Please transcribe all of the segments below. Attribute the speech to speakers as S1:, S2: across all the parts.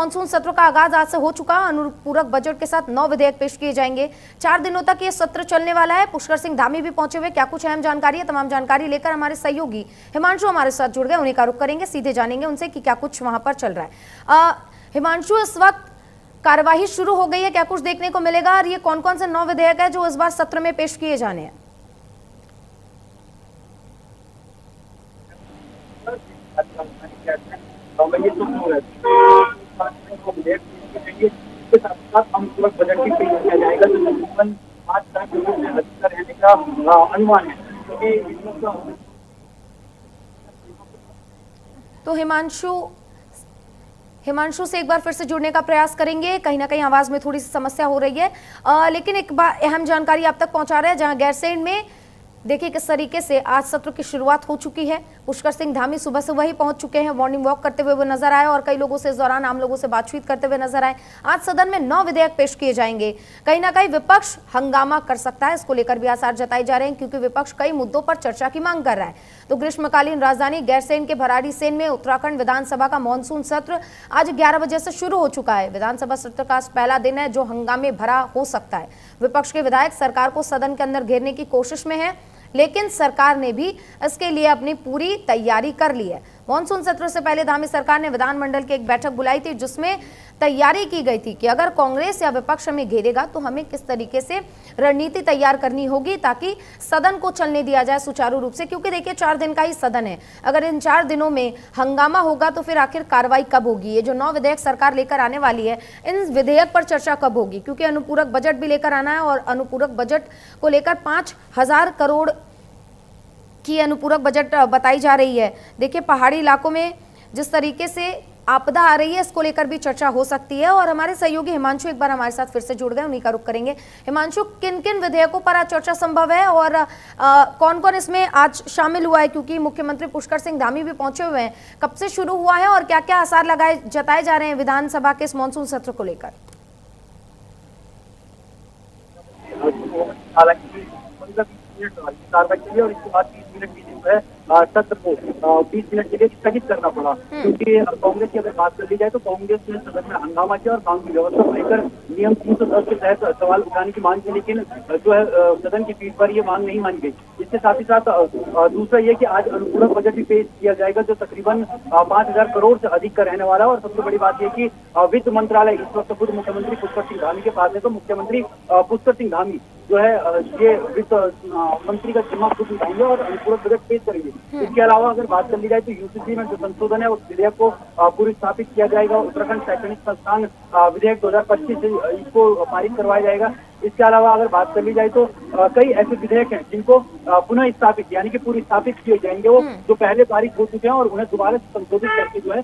S1: Monsoon सत्र का आगाज आज से हो चुका। अनुपूरक बजट के साथ 9 विधेयक पेश किए जाएंगे। 4 दिनों तक ये सत्र चलने वाला है। पुष्कर सिंह धामी भी पहुंचे हुए, क्या कुछ अहम जानकारी है, तमाम जानकारी लेकर हमारे सहयोगी हिमांशु हमारे साथ जुड़ गए। उन्हीं का रुख करेंगे, सीधे जानेंगे उनसे कि क्या कुछ वहां पर चल रहा है। हिमांशु, इस वक्त कार्यवाही शुरू हो गई है, क्या कुछ देखने को मिलेगा और ये कौन कौन से 9 विधेयक है जो इस बार सत्र में पेश किए जाने हैं?
S2: अनुमान है।
S1: तो हिमांशु से एक बार फिर से जुड़ने का प्रयास करेंगे। कहीं ना कहीं आवाज में थोड़ी सी समस्या हो रही है, लेकिन एक बार अहम जानकारी आप तक पहुंचा रहे हैं। जहां गैरसैंण में देखिए किस तरीके से आज सत्र की शुरुआत हो चुकी है। पुष्कर सिंह धामी सुबह सुबह ही पहुंच चुके हैं, मॉर्निंग वॉक करते हुए वो नजर आए और कई लोगों से इस दौरान आम लोगों से बातचीत करते हुए नजर आए। आज सदन में 9 विधेयक पेश किए जाएंगे। कहीं ना कहीं विपक्ष हंगामा कर सकता है, इसको लेकर भी आसार जताए जा रहे हैं, क्योंकि विपक्ष कई मुद्दों पर चर्चा की मांग कर रहा है। तो ग्रीष्मकालीन राजधानी गैरसैंण के भराड़ीसैंण में उत्तराखंड विधानसभा का मानसून सत्र आज 11 बजे से शुरू हो चुका है। विधानसभा सत्र का पहला दिन है जो हंगामे भरा हो सकता है। विपक्ष के विधायक सरकार को सदन के अंदर घेरने की कोशिश में है, लेकिन सरकार ने भी इसके लिए अपनी पूरी तैयारी कर ली है। मानसून सत्र से पहले धामी सरकार ने विधानमंडल की एक बैठक बुलाई थी, जिसमें तैयारी की गई थी कि अगर कांग्रेस या विपक्ष हमें घेरेगा तो हमें किस तरीके से रणनीति तैयार करनी होगी ताकि सदन को चलने दिया जाए सुचारू रूप से। क्योंकि देखिए 4 दिन का ही सदन है, अगर इन 4 दिनों में हंगामा होगा तो फिर आखिर कार्रवाई कब होगी? ये जो 9 विधेयक सरकार लेकर आने वाली है, इन विधेयक पर चर्चा कब होगी? क्योंकि अनुपूरक बजट भी लेकर आना है और अनुपूरक बजट को लेकर 5,000 करोड़ की अनुपूरक बजट बताई जा रही है। देखिए पहाड़ी इलाकों में जिस तरीके से आपदा आ रही है, इसको लेकर भी चर्चा हो सकती है। और हमारे सहयोगी हिमांशु एक बार हमारे साथ फिर से जुड़ गए, उन्हीं का रुख करेंगे। हिमांशु, किन किन विधेयकों पर आज चर्चा संभव है और कौन कौन इसमें आज शामिल हुआ है? क्योंकि मुख्यमंत्री पुष्कर सिंह धामी भी पहुंचे हुए हैं, कब से शुरू हुआ है और क्या क्या आसार जताए जा रहे हैं विधानसभा के इस मानसून सत्र को लेकर?
S2: कार्रवाई के लिए और इसके बाद 30 मिनट के लिए जो है सत्र को 20 मिनट के लिए स्थगित करना पड़ा, क्योंकि कांग्रेस की अगर बात कर ली जाए तो कांग्रेस ने सदन में हंगामा किया और कानून की व्यवस्था को लेकर नियम 310 के तहत सवाल उठाने की मांग की, लेकिन जो है सदन की पीठ पर ये मांग नहीं मानी गई। इसके साथ ही साथ दूसरा ये कि आज अनुपूरक बजट भी पेश किया जाएगा जो तकरीबन 5,000 करोड़ से अधिक का रहने वाला है। और सबसे बड़ी बात यह कि वित्त मंत्रालय इस वक्त खुद मुख्यमंत्री पुष्कर सिंह धामी के पास है, तो मुख्यमंत्री पुष्कर सिंह धामी जो है ये वित्त मंत्री का जिम्मा खुद उठाएंगे और अनुपूरक बजट पेश करेंगे। इसके अलावा अगर बात कर ली जाए तो यूसीसी में जो संशोधन है उस विधेयक को पूरी स्थापित किया जाएगा। उत्तराखंड शैक्षणिक संस्थान विधेयक 2025 से इसको पारित करवाया जाएगा। इसके अलावा अगर बात कर ली जाए तो कई ऐसे विधेयक हैं जिनको पुनः स्थापित यानी कि पूरी स्थापित किए जाएंगे, वो जो पहले पारित हो चुके हैं और उन्हें दोबारा संशोधित करके जो है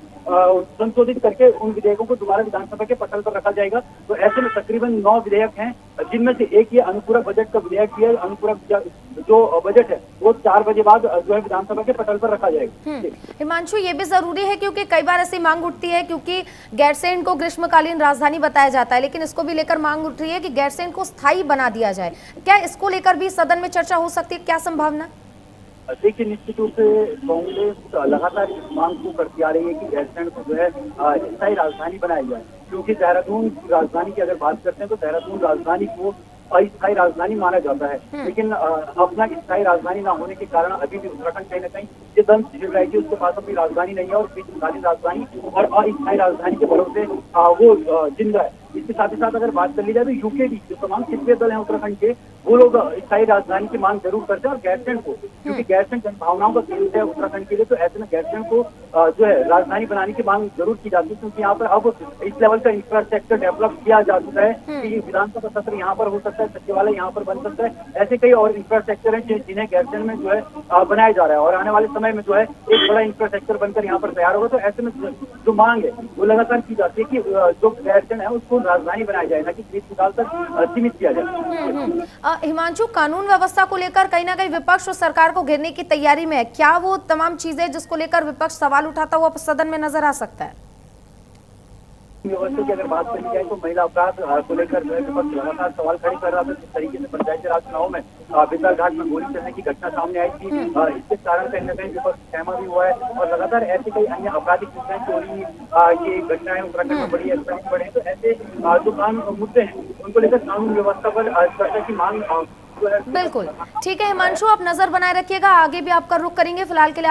S2: संशोधित करके उन विधेयकों को दोबारा विधानसभा के पटल पर रखा जाएगा। तो ऐसे में तकरीबन 9 विधेयक हैं, जिनमें से एक ये अनुपूरक बजट का विधेयक भी है। अनुपूरक जो बजट है वो 4 बजे बाद जो है विधानसभा के पटल पर रखा जाएगा।
S1: हिमांशु, ये भी जरूरी है क्योंकि कई बार ऐसी मांग उठती है, क्योंकि गैरसैंण को ग्रीष्मकालीन राजधानी बताया जाता है, लेकिन इसको भी लेकर मांग उठ रही है कि गैरसैंण को स्थायी बना दिया जाए। क्या इसको लेकर भी सदन में चर्चा हो सकती है? क्या संभावना?
S2: देखिए निश्चित रूप से कांग्रेस लगातार इस मांग को करती आ रही है कि गैरसैंण को जो है स्थायी राजधानी बनाया जाए, क्योंकि देहरादून राजधानी की अगर बात करते हैं तो देहरादून राजधानी को अस्थायी राजधानी माना जाता है, लेकिन अपना स्थायी राजधानी न होने के कारण अभी भी उत्तराखंड कहीं न कहीं ये दम झिल रही है, उसके पास अपनी राजधानी नहीं है और ग्रीष्मकालीन राजधानी और अस्थायी राजधानी के भरोसे वो जिंदा है। इसके साथ ही साथ अगर बात कर ली जाए तो यूके भी जो तमाम क्षेत्रीय दल हैं उत्तराखंड के, वो लोग स्थायी राजधानी की मांग जरूर करते हैं। और गैरसैंण को, क्योंकि गैरसैंण जनभावनाओं का केंद्र है उत्तराखंड के लिए, तो ऐसे में गैरसैंण को जो है राजधानी बनाने की मांग जरूर की जाती है, क्योंकि यहाँ पर अब इस लेवल का इंफ्रास्ट्रक्चर डेवलप किया जा चुका है कि विधानसभा सत्र यहाँ पर हो सकता है, सचिवालय यहाँ पर बन सकता है। ऐसे कई और इंफ्रास्ट्रक्चर है जिन्हें गैरसैंण में जो है बनाया जा रहा है और आने वाले समय में जो है एक बड़ा इंफ्रास्ट्रक्चर बनकर यहाँ पर तैयार होगा। तो ऐसे में जो मांग है वो लगातार की जाती है कि जो गैरसैंण है उसको राजधानी बनाया जाए, ना कि ग्रीष्मकाल तक सीमित किया जाए।
S1: हिमांशु, कानून व्यवस्था को लेकर कहीं ना कहीं विपक्ष और सरकार को घेरने की तैयारी में है, क्या वो तमाम चीजें जिसको लेकर विपक्ष सवाल उठाता हुआ सदन में नजर आ सकता है?
S2: व्यवस्था की अगर बात करी जाए तो महिला अपराध को लेकर जो है विपक्ष लगातार सवाल खड़े कर रहा था। जिस तरीके से पंचायती राज चुनाव में बितर घाट में गोली चलने की घटना सामने आई थी, इसके कारण कहीं न कहीं विपक्ष सहमा भी हुआ है और लगातार ऐसे कई अन्य आपराधिक घटनाएं, चोरी की घटनाएं उत्तराखंड में बढ़ी है, बढ़े हैं। तो ऐसे जो कानून मुद्दे हैं उनको लेकर कानून व्यवस्था पर चर्चा की मांग जो है।
S1: बिल्कुल ठीक है हिमांशु, आप नजर बनाए रखिएगा, आगे भी आपका रुख करेंगे। फिलहाल के लिए